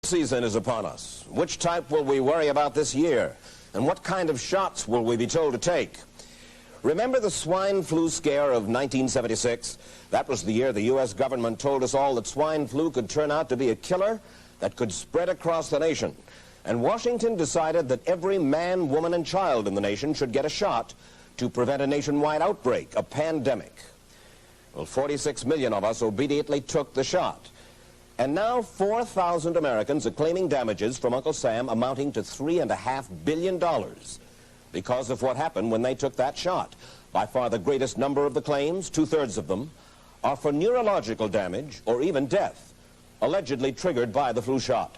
Season is upon us. Which type will we worry about this year? And what kind of shots will we be told to take? Remember the swine flu scare of 1976? That was the year the U.S. government told us all that swine flu could turn out to be a killer that could spread across the nation. And Washington decided that every man, woman, and child in the nation should get a shot to prevent a nationwide outbreak, a pandemic. Well, 46 million of us obediently took the shot. And now 4,000 Americans are claiming damages from Uncle Sam amounting to $3.5 billion because of what happened when they took that shot. By far the greatest number of the claims, 2/3 of them, are for neurological damage or even death, allegedly triggered by the flu shot.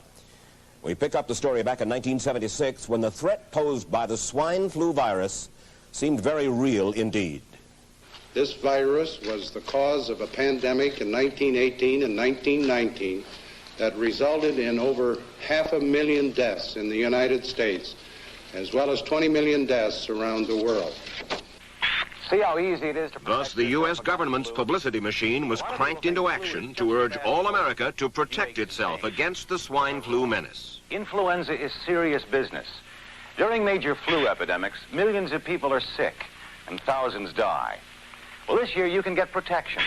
We pick up the story back in 1976 when the threat posed by the swine flu virus seemed very real indeed. This virus was the cause of a pandemic in 1918 and 1919 that resulted in over 500,000 deaths in the United States, as well as 20 million deaths around the world. See how easy it is to... Thus, the U.S. government's publicity machine was cranked into action to urge all America to protect itself against the swine flu menace. Influenza is serious business. During major flu epidemics, millions of people are sick and thousands die. Well, this year you can get protection.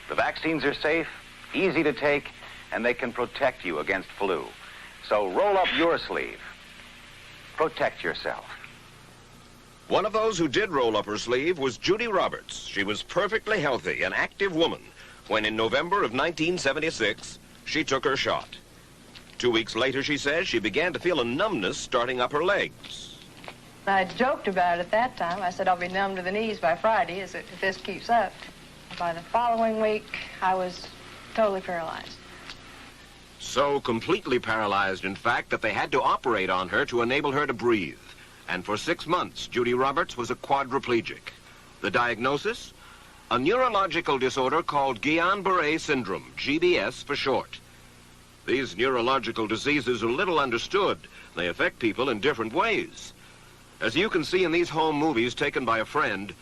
The vaccines are safe, easy to take, and they can protect you against flu. So roll up your sleeve. Protect yourself. One of those who did roll up her sleeve was Judy Roberts. She was perfectly healthy, an active woman, when in November of 1976, she took her shot. 2 weeks later, she says, she began to feel a numbness starting up her legs. I joked about it at that time. I said I'll be numb to the knees by Friday if this keeps up. By the following week, I was totally paralyzed. So completely paralyzed, in fact, that they had to operate on her to enable her to breathe. And for 6 months, Judy Roberts was a quadriplegic. The diagnosis? A neurological disorder called Guillain-Barré syndrome, GBS for short. These neurological diseases are little understood. They affect people in different ways. As you can see in these home movies taken by a friend,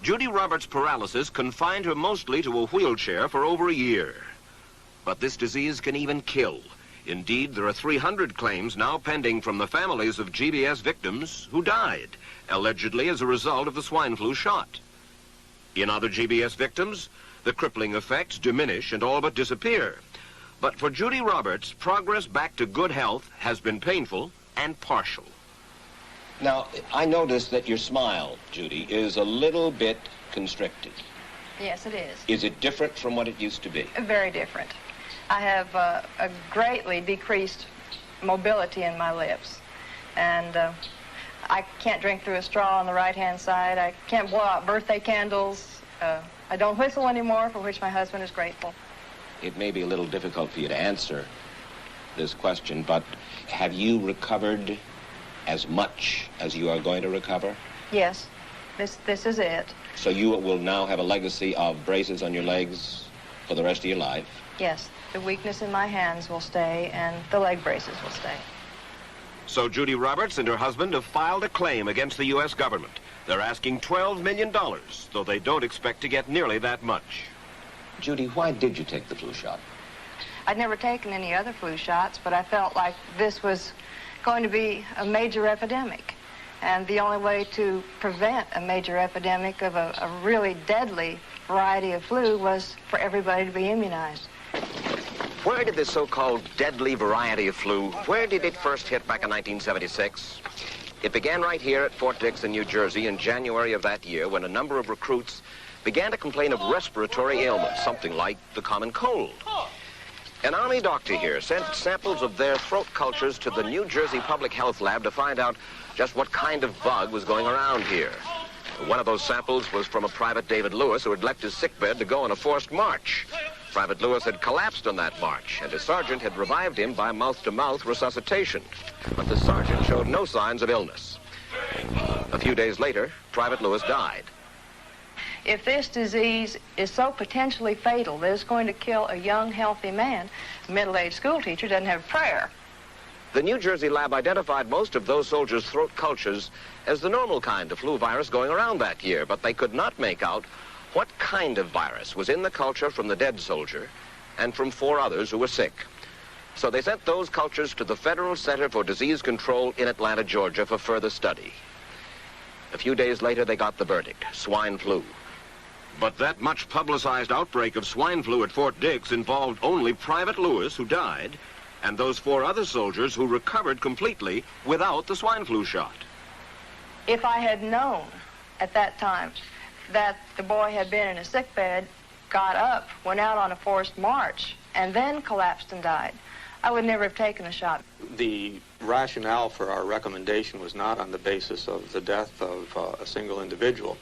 Judy Roberts' paralysis confined her mostly to a wheelchair for over a year. But this disease can even kill. Indeed, there are 300 claims now pending from the families of GBS victims who died, allegedly as a result of the swine flu shot. In other GBS victims, the crippling effects diminish and all but disappear. But for Judy Roberts, progress back to good health has been painful and partial. Now, I noticed that your smile, Judy, is a little bit constricted. Yes, it is. Is it different from what it used to be? Very different. I have a greatly decreased mobility in my lips. And I can't drink through a straw on the right-hand side. I can't blow out birthday candles. I don't whistle anymore, for which my husband is grateful. It may be a little difficult for you to answer this question, but have you recovered as much as you are going to recover? Yes, this is it. So you will now have a legacy of braces on your legs for the rest of your life? Yes, the weakness in my hands will stay and the leg braces will stay. So Judy Roberts and her husband have filed a claim against the U.S. government. They're asking $12 million, though they don't expect to get nearly that much. Judy, why did you take the flu shot? I'd never taken any other flu shots, but I felt like this was going to be a major epidemic. And the only way to prevent a major epidemic of a really deadly variety of flu was for everybody to be immunized. Where did this so-called deadly variety of flu, where did it first hit back in 1976? It began right here at Fort Dix in New Jersey in January of that year when a number of recruits began to complain of respiratory ailments, something like the common cold. An Army doctor here sent samples of their throat cultures to the New Jersey Public Health Lab to find out just what kind of bug was going around here. One of those samples was from a Private David Lewis who had left his sickbed to go on a forced march. Private Lewis had collapsed on that march, and his sergeant had revived him by mouth-to-mouth resuscitation. But the sergeant showed no signs of illness. A few days later, Private Lewis died. If this disease is so potentially fatal that it's going to kill a young, healthy man, a middle-aged school teacher doesn't have a prayer. The New Jersey lab identified most of those soldiers' throat cultures as the normal kind of flu virus going around that year, but they could not make out what kind of virus was in the culture from the dead soldier and from 4 others who were sick. So they sent those cultures to the Federal Center for Disease Control in Atlanta, Georgia for further study. A few days later, they got the verdict: swine flu. But that much publicized outbreak of swine flu at Fort Dix involved only Private Lewis, who died, and those 4 other soldiers who recovered completely without the swine flu shot. If I had known at that time that the boy had been in a sick bed, got up, went out on a forced march, and then collapsed and died, I would never have taken the shot. The rationale for our recommendation was not on the basis of the death of a single individual,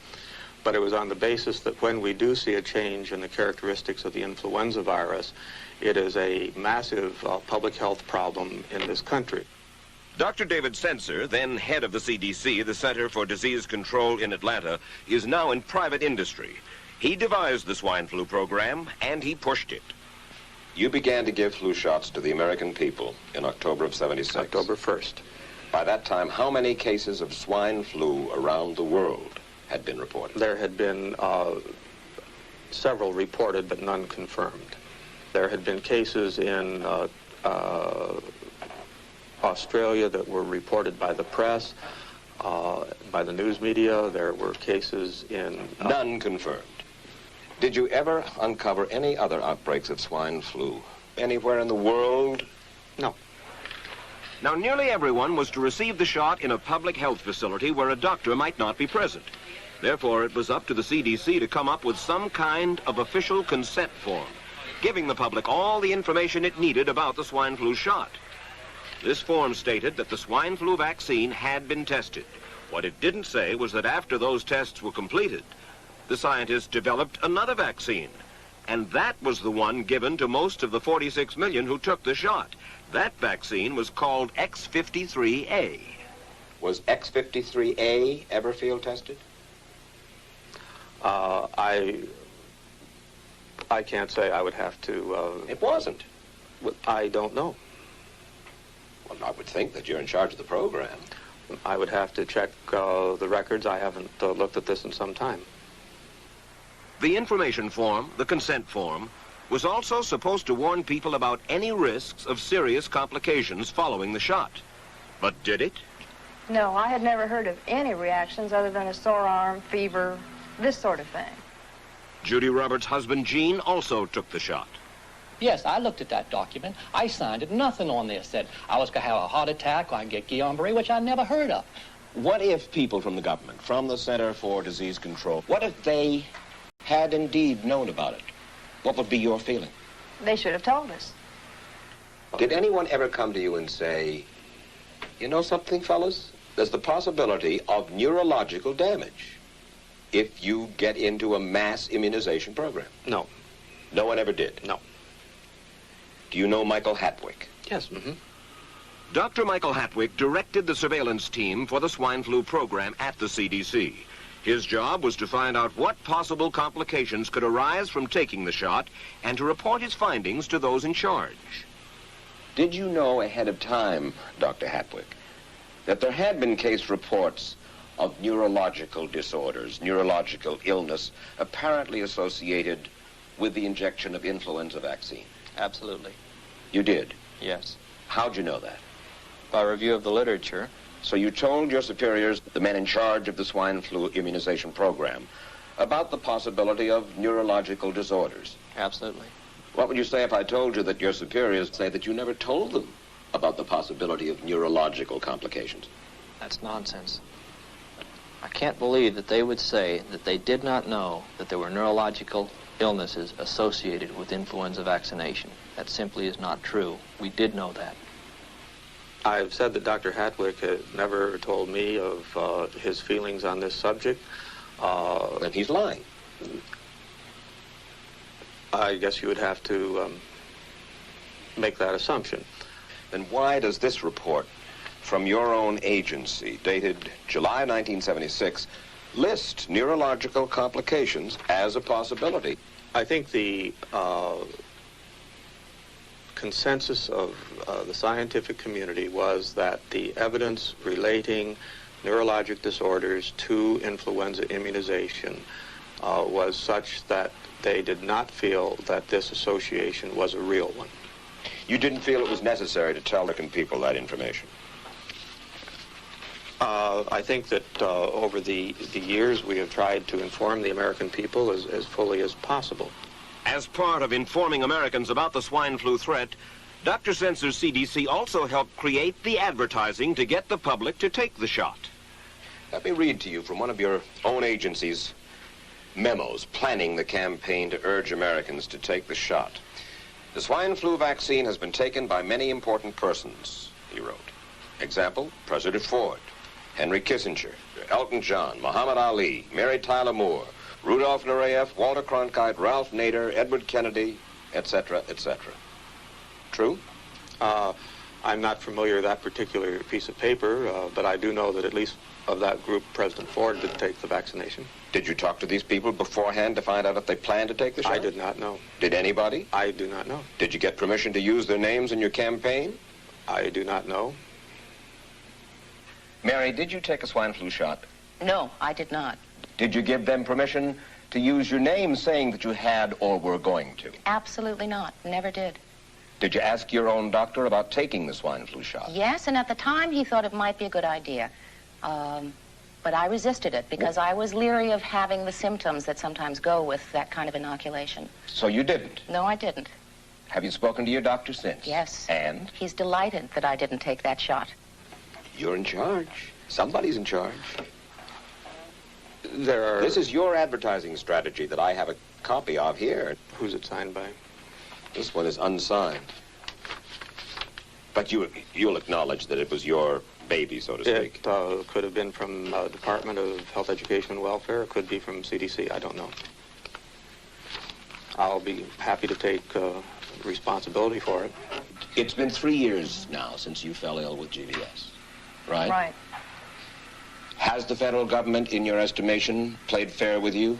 but it was on the basis that when we do see a change in the characteristics of the influenza virus, it is a massive public health problem in this country. Dr. David Senser, then head of the CDC, the Center for Disease Control in Atlanta, is now in private industry. He devised the swine flu program, and he pushed it. You began to give flu shots to the American people in October of '76. October 1st. By that time, how many cases of swine flu around the world had been reported? There had been several reported, but none confirmed. There had been cases in Australia that were reported by the press, by the news media. There were cases in... None confirmed. Did you ever uncover any other outbreaks of swine flu anywhere in the world? No. Now, nearly everyone was to receive the shot in a public health facility where a doctor might not be present. Therefore, it was up to the CDC to come up with some kind of official consent form, giving the public all the information it needed about the swine flu shot. This form stated that the swine flu vaccine had been tested. What it didn't say was that after those tests were completed, the scientists developed another vaccine, and that was the one given to most of the 46 million who took the shot. That vaccine was called X53A. Was X53A ever field tested? I can't say. I would have to... It wasn't. I don't know. Well, I would think that you're in charge of the program. I would have to check the records. I haven't looked at this in some time. The information form, the consent form, was also supposed to warn people about any risks of serious complications following the shot. But did it? No, I had never heard of any reactions other than a sore arm, fever, this sort of thing. Judy Roberts' husband, Gene, also took the shot. Yes, I looked at that document. I signed it. Nothing on there said I was going to have a heart attack or I'd get Guillain-Barré, which I never heard of. What if people from the government, from the Center for Disease Control, what if they had indeed known about it? What would be your feeling? They should have told us. Did anyone ever come to you and say, you know something, fellas? There's the possibility of neurological damage if you get into a mass immunization program? No. No one ever did? No. Do you know Michael Hatwick? Yes. Mm-hmm. Dr. Michael Hatwick directed the surveillance team for the swine flu program at the CDC. His job was to find out what possible complications could arise from taking the shot and to report his findings to those in charge. Did you know ahead of time, Dr. Hatwick, that there had been case reports of neurological disorders, neurological illness, apparently associated with the injection of influenza vaccine? Absolutely. You did? Yes. How'd you know that? By review of the literature. So you told your superiors, the men in charge of the swine flu immunization program, about the possibility of neurological disorders? Absolutely. What would you say if I told you that your superiors say that you never told them about the possibility of neurological complications? That's nonsense. I can't believe that they would say that they did not know that there were neurological illnesses associated with influenza vaccination. That simply is not true. We did know that. I've said that Dr. Hatwick had never told me of his feelings on this subject. Then he's lying. I guess you would have to make that assumption. Then why does this report from your own agency, dated July 1976, list neurological complications as a possibility? I think the consensus of the scientific community was that the evidence relating neurologic disorders to influenza immunization was such that they did not feel that this association was a real one. You didn't feel it was necessary to tell the people that information? I think that over the years we have tried to inform the American people as fully as possible. As part of informing Americans about the swine flu threat, Dr. Sensor's CDC also helped create the advertising to get the public to take the shot. Let me read to you from one of your own agency's memos planning the campaign to urge Americans to take the shot. The swine flu vaccine has been taken by many important persons, he wrote. Example, President Ford, Henry Kissinger, Elton John, Muhammad Ali, Mary Tyler Moore, Rudolph Nureyev, Walter Cronkite, Ralph Nader, Edward Kennedy, etc., etc. True? I'm not familiar with that particular piece of paper, but I do know that at least of that group, President Ford did take the vaccination. Did you talk to these people beforehand to find out if they planned to take the shot? I did not know. Did anybody? I do not know. Did you get permission to use their names in your campaign? I do not know. Mary, did you take a swine flu shot? No, I did not. Did you give them permission to use your name saying that you had or were going to? Absolutely not. Never did. Did you ask your own doctor about taking the swine flu shot? Yes, and at the time he thought it might be a good idea. But I resisted it because I was leery of having the symptoms that sometimes go with that kind of inoculation. So you didn't? No, I didn't. Have you spoken to your doctor since? Yes. And? He's delighted that I didn't take that shot. You're in charge. Somebody's in charge. There are... This is your advertising strategy that I have a copy of here. Who's it signed by? This one is unsigned. But you'll acknowledge that it was your baby, so to speak. It could have been from the Department of Health, Education, and Welfare. It could be from CDC. I don't know. I'll be happy to take responsibility for it. It's been 3 years now since you fell ill with GBS, right? Right. Has the federal government, in your estimation, played fair with you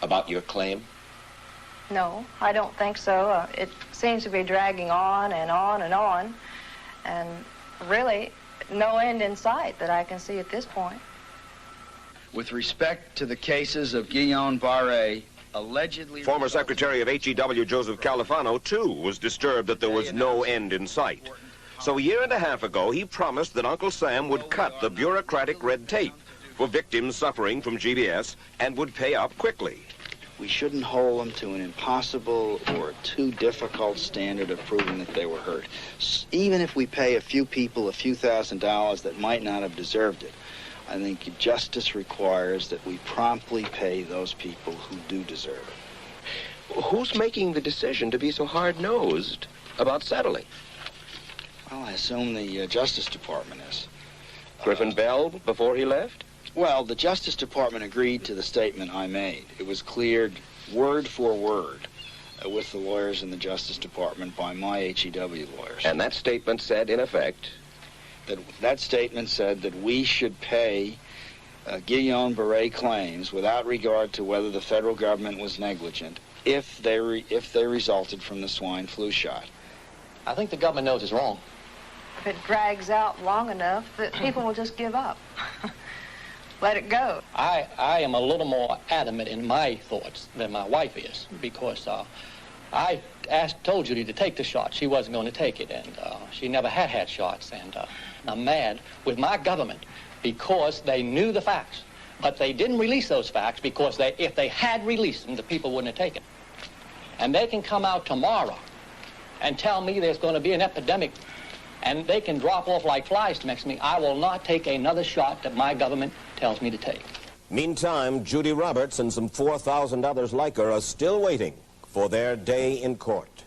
about your claim? No, I don't think so. It seems to be dragging on and on and on, and really no end in sight that I can see at this point. With respect to the cases of Guillain-Barré, allegedly... Former Secretary of HEW Joseph Califano, too, was disturbed that there was no end in sight. So a year and a half ago, he promised that Uncle Sam would cut the bureaucratic red tape for victims suffering from GBS and would pay up quickly. We shouldn't hold them to an impossible or too difficult standard of proving that they were hurt. Even if we pay a few people a few $1,000s that might not have deserved it, I think justice requires that we promptly pay those people who do deserve it. Who's making the decision to be so hard-nosed about settling? Well, I assume the Justice Department is. Griffin Bell before he left? Well, the Justice Department agreed to the statement I made. It was cleared word for word with the lawyers in the Justice Department by my HEW lawyers. And that statement said, in effect... That statement said that we should pay Guillain-Barré claims without regard to whether the federal government was negligent if they resulted from the swine flu shot. I think the government knows it's wrong. If it drags out long enough, that people will just give up. Let it go. I am a little more adamant in my thoughts than my wife is, because I told Judy to take the shot. She wasn't going to take it, and she never had shots. And I'm mad with my government because they knew the facts, but they didn't release those facts because if they had released them, the people wouldn't have taken it. And they can come out tomorrow and tell me there's going to be an epidemic, and they can drop off like flies next to me. I will not take another shot that my government tells me to take. Meantime, Judy Roberts and some 4,000 others like her are still waiting for their day in court.